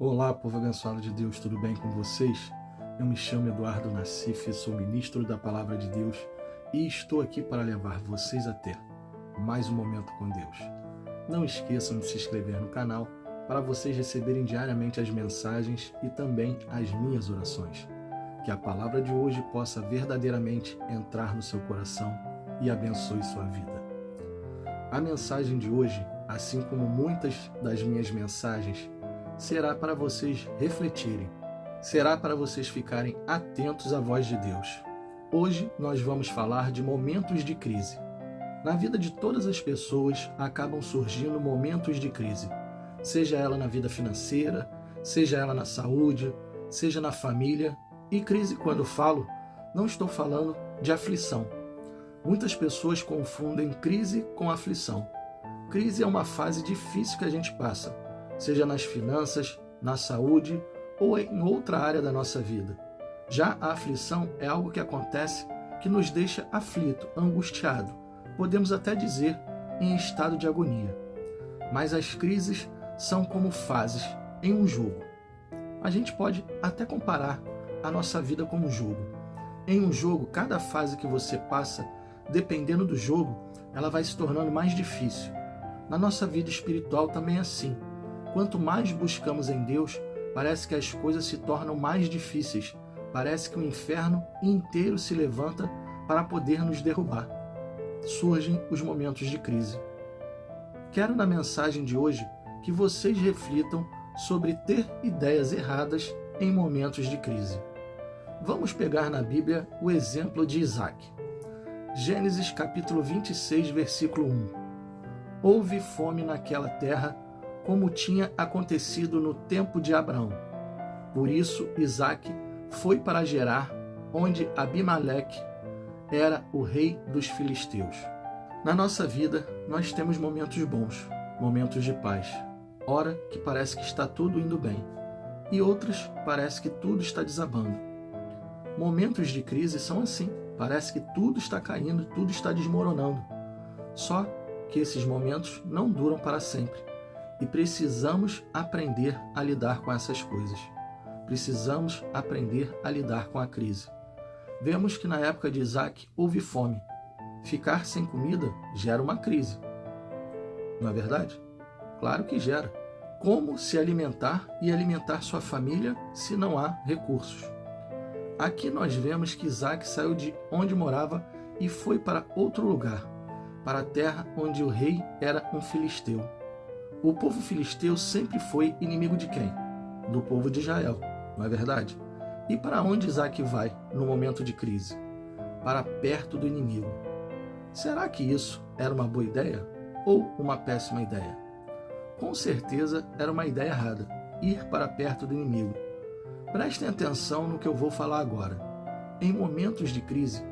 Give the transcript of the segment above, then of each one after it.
Olá, povo abençoado de Deus, tudo bem com vocês? Eu me chamo Eduardo Nassif, sou ministro da Palavra de Deus e estou aqui para levar vocês até mais um momento com Deus. Não esqueçam de se inscrever no canal para vocês receberem diariamente as mensagens e também as minhas orações. Que a palavra de hoje possa verdadeiramente entrar no seu coração e abençoe sua vida. A mensagem de hoje, assim como muitas das minhas mensagens, será para vocês refletirem, será para vocês ficarem atentos à voz de Deus. Hoje nós vamos falar de momentos de crise. Na vida de todas as pessoas acabam surgindo momentos de crise, seja ela na vida financeira, seja ela na saúde, seja na família. E crise, quando falo, não estou falando de aflição. Muitas pessoas confundem crise com aflição. Crise é uma fase difícil que a gente passa, seja nas finanças, na saúde ou em outra área da nossa vida. Já a aflição é algo que acontece que nos deixa aflito, angustiado, podemos até dizer em estado de agonia. Mas as crises são como fases em um jogo. A gente pode até comparar a nossa vida com um jogo. Em um jogo, cada fase que você passa, dependendo do jogo, ela vai se tornando mais difícil. Na nossa vida espiritual também é assim. Quanto mais buscamos em Deus, parece que as coisas se tornam mais difíceis. Parece que o inferno inteiro se levanta para poder nos derrubar. Surgem os momentos de crise. Quero na mensagem de hoje que vocês reflitam sobre ter ideias erradas em momentos de crise. Vamos pegar na Bíblia o exemplo de Isaac. Gênesis capítulo 26, versículo 1. Houve fome naquela terra, como tinha acontecido no tempo de Abraão. Por isso, Isaac foi para Gerar, onde Abimeleque era o rei dos filisteus. Na nossa vida, nós temos momentos bons, momentos de paz. Hora que parece que está tudo indo bem, e outras parece que tudo está desabando. Momentos de crise são assim, parece que tudo está caindo, tudo está desmoronando. Só que esses momentos não duram para sempre. E precisamos aprender a lidar com essas coisas. Precisamos aprender a lidar com a crise. Vemos que na época de Isaac houve fome. Ficar sem comida gera uma crise. Não é verdade? Claro que gera. Como se alimentar e alimentar sua família se não há recursos? Aqui nós vemos que Isaac saiu de onde morava e foi para outro lugar, para a terra onde o rei era um filisteu. O povo filisteu sempre foi inimigo de quem? Do povo de Israel, não é verdade? E para onde Isaac vai no momento de crise? Para perto do inimigo. Será que isso era uma boa ideia ou uma péssima ideia? Com certeza era uma ideia errada, ir para perto do inimigo. Prestem atenção no que eu vou falar agora. Em momentos de crise,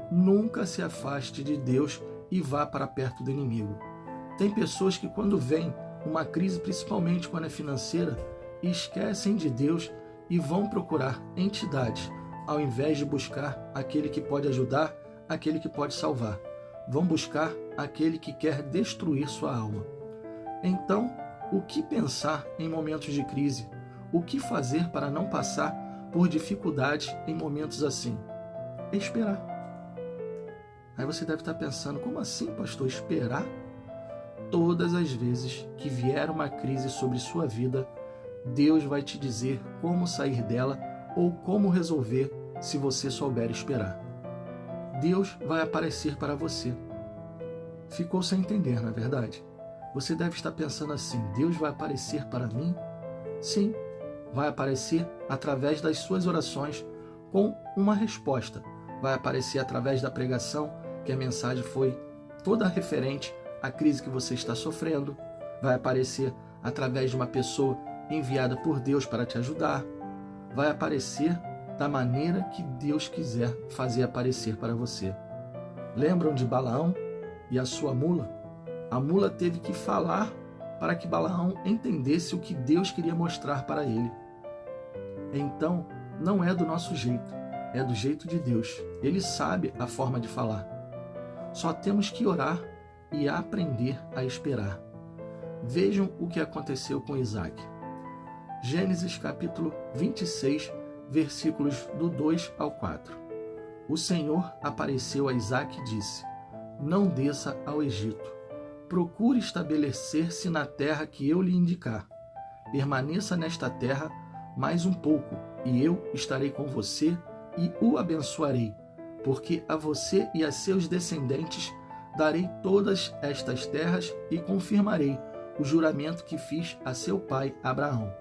nunca se afaste de Deus e vá para perto do inimigo. Tem pessoas que quando vem uma crise, principalmente quando é financeira, esquecem de Deus e vão procurar entidades, ao invés de buscar aquele que pode ajudar, aquele que pode salvar. Vão buscar aquele que quer destruir sua alma. Então, o que pensar em momentos de crise? O que fazer para não passar por dificuldades em momentos assim? Esperar. Aí você deve estar pensando, como assim, pastor, esperar? Todas as vezes que vier uma crise sobre sua vida, Deus vai te dizer como sair dela ou como resolver se você souber esperar. Deus vai aparecer para você. Ficou sem entender, não é verdade? Você deve estar pensando assim, Deus vai aparecer para mim? Sim, vai aparecer através das suas orações com uma resposta. Vai aparecer através da pregação, que a mensagem foi toda referente à crise que você está sofrendo. Vai aparecer através de uma pessoa enviada por Deus para te ajudar. Vai aparecer da maneira que Deus quiser fazer aparecer para você. Lembram de Balaão e a sua mula? A mula teve que falar para que Balaão entendesse o que Deus queria mostrar para ele. Então, não é do nosso jeito, é do jeito de Deus. Ele sabe a forma de falar. Só temos que orar e aprender a esperar. Vejam o que aconteceu com Isaac. Gênesis capítulo 26, versículos do 2 ao 4. O Senhor apareceu a Isaque e disse: Não desça ao Egito. Procure estabelecer-se na terra que eu lhe indicar. Permaneça nesta terra mais um pouco, e eu estarei com você e o abençoarei, porque a você e a seus descendentes darei todas estas terras e confirmarei o juramento que fiz a seu pai Abraão.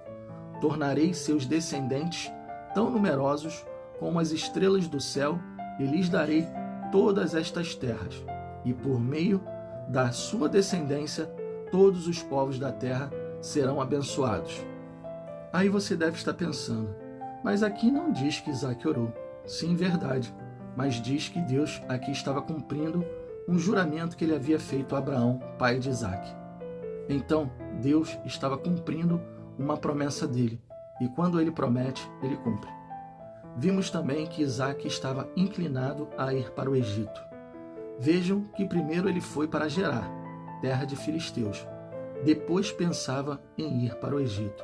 Tornarei seus descendentes tão numerosos como as estrelas do céu e lhes darei todas estas terras. E por meio da sua descendência, todos os povos da terra serão abençoados. Aí você deve estar pensando, mas aqui não diz que Isaque orou. Sim, verdade, mas diz que Deus aqui estava cumprindo um juramento que ele havia feito a Abraão, pai de Isaque. Então, Deus estava cumprindo uma promessa dele, e quando ele promete, ele cumpre. Vimos também que Isaque estava inclinado a ir para o Egito. Vejam que primeiro ele foi para Gerar, terra de filisteus. Depois pensava em ir para o Egito.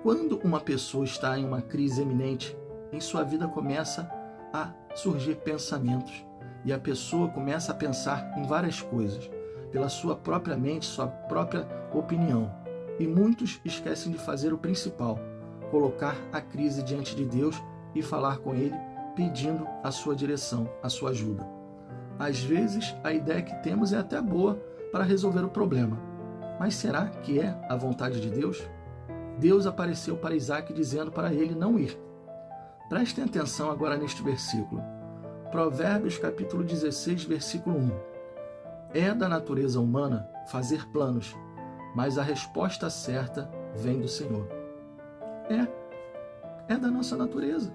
Quando uma pessoa está em uma crise eminente, em sua vida começa a surgir pensamentos, e a pessoa começa a pensar em várias coisas, pela sua própria mente, sua própria opinião. E muitos esquecem de fazer o principal, colocar a crise diante de Deus e falar com Ele, pedindo a sua direção, a sua ajuda. Às vezes, a ideia que temos é até boa para resolver o problema. Mas será que é a vontade de Deus? Deus apareceu para Isaque dizendo para ele não ir. Prestem atenção agora neste versículo. Provérbios capítulo 16, versículo 1. É da natureza humana fazer planos, mas a resposta certa vem do Senhor. É da nossa natureza.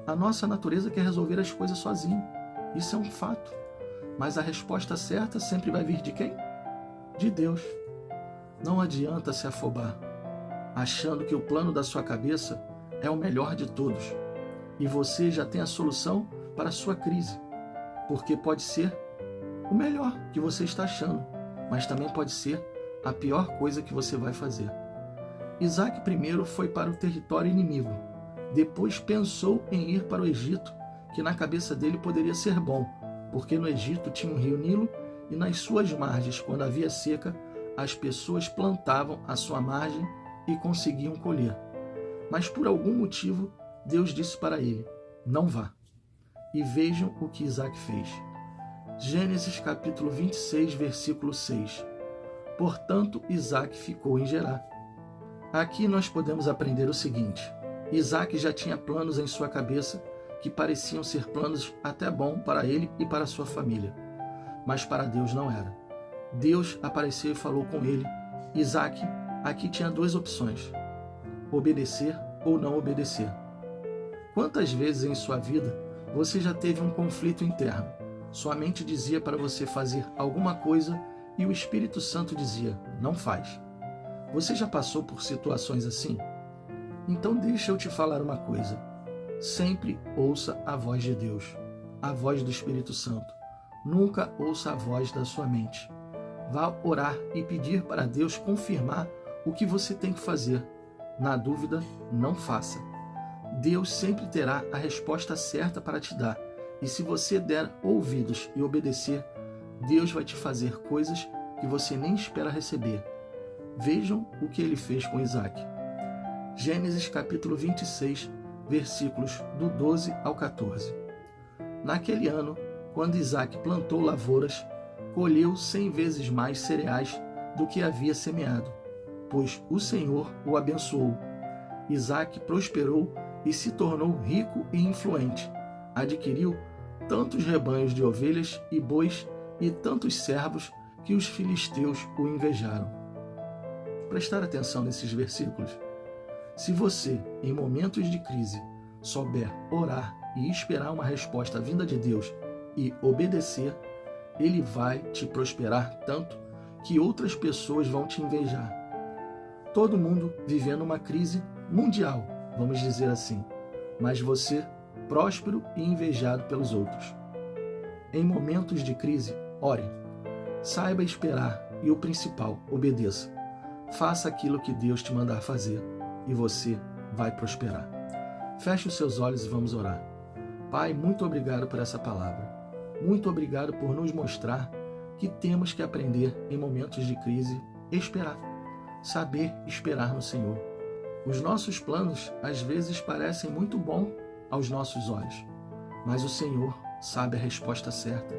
A nossa natureza quer resolver as coisas sozinho. Isso é um fato. Mas a resposta certa sempre vai vir de quem? De Deus. Não adianta se afobar, achando que o plano da sua cabeça é o melhor de todos. E você já tem a solução para a sua crise. Porque pode ser o melhor que você está achando, mas também pode ser a pior coisa que você vai fazer. Isaque primeiro foi para o território inimigo. Depois pensou em ir para o Egito, que na cabeça dele poderia ser bom, porque no Egito tinha o rio Nilo e nas suas margens, quando havia seca, as pessoas plantavam a sua margem e conseguiam colher. Mas por algum motivo, Deus disse para ele: não vá. E vejam o que Isaque fez. Gênesis capítulo 26, versículo 6. Portanto, Isaque ficou em Gerar. Aqui nós podemos aprender o seguinte: Isaque já tinha planos em sua cabeça que pareciam ser planos até bons para ele e para sua família. Mas para Deus não era. Deus apareceu e falou com ele: Isaque, aqui tinha duas opções: obedecer ou não obedecer. Quantas vezes em sua vida você já teve um conflito interno? Sua mente dizia para você fazer alguma coisa e o Espírito Santo dizia: não faz. Você já passou por situações assim? Então deixa eu te falar uma coisa. Sempre ouça a voz de Deus, a voz do Espírito Santo. Nunca ouça a voz da sua mente. Vá orar e pedir para Deus confirmar o que você tem que fazer. Na dúvida, não faça. Deus sempre terá a resposta certa para te dar. E se você der ouvidos e obedecer, Deus vai te fazer coisas que você nem espera receber. Vejam o que ele fez com Isaque. Gênesis capítulo 26, versículos do 12 ao 14. Naquele ano, quando Isaque plantou lavouras, colheu 100 vezes mais cereais do que havia semeado, pois o Senhor o abençoou. Isaque prosperou e se tornou rico e influente. Adquiriu tantos rebanhos de ovelhas e bois e tantos servos que os filisteus o invejaram. Prestar atenção nesses versículos. Se você, em momentos de crise, souber orar e esperar uma resposta vinda de Deus e obedecer, Ele vai te prosperar tanto que outras pessoas vão te invejar. Todo mundo vivendo uma crise mundial, vamos dizer assim, mas você próspero e invejado pelos outros. Em momentos de crise, ore. Saiba esperar e o principal, obedeça. Faça aquilo que Deus te mandar fazer. e você vai prosperar. Feche os seus olhos e vamos orar. Pai, muito obrigado por essa palavra. Muito obrigado por nos mostrar que temos que aprender em momentos de crise, esperar. Saber esperar no Senhor. Os nossos planos às vezes parecem muito bons aos nossos olhos, mas o Senhor sabe a resposta certa.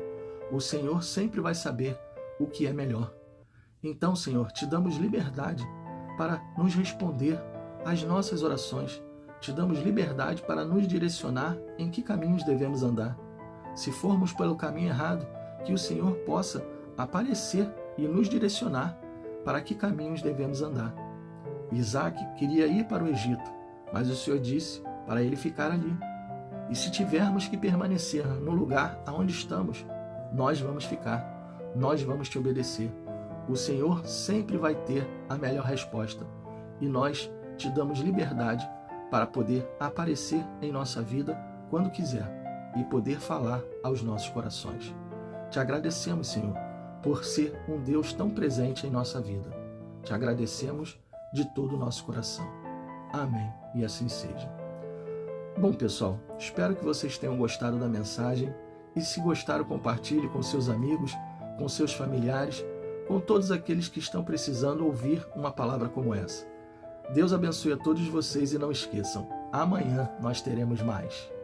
O Senhor sempre vai saber o que é melhor. Então, Senhor, te damos liberdade para nos responder às nossas orações. Te damos liberdade para nos direcionar em que caminhos devemos andar. Se formos pelo caminho errado, que o Senhor possa aparecer e nos direcionar para que caminhos devemos andar. Isaac queria ir para o Egito, mas o Senhor disse para ele ficar ali. E se tivermos que permanecer no lugar onde estamos, nós vamos ficar, nós vamos te obedecer. O Senhor sempre vai ter a melhor resposta e nós te damos liberdade para poder aparecer em nossa vida quando quiser e poder falar aos nossos corações. Te agradecemos, Senhor, por ser um Deus tão presente em nossa vida. Te agradecemos de todo o nosso coração. Amém. E assim seja. Bom, pessoal, espero que vocês tenham gostado da mensagem e se gostaram, compartilhe com seus amigos, com seus familiares, com todos aqueles que estão precisando ouvir uma palavra como essa. Deus abençoe a todos vocês e não esqueçam, amanhã nós teremos mais.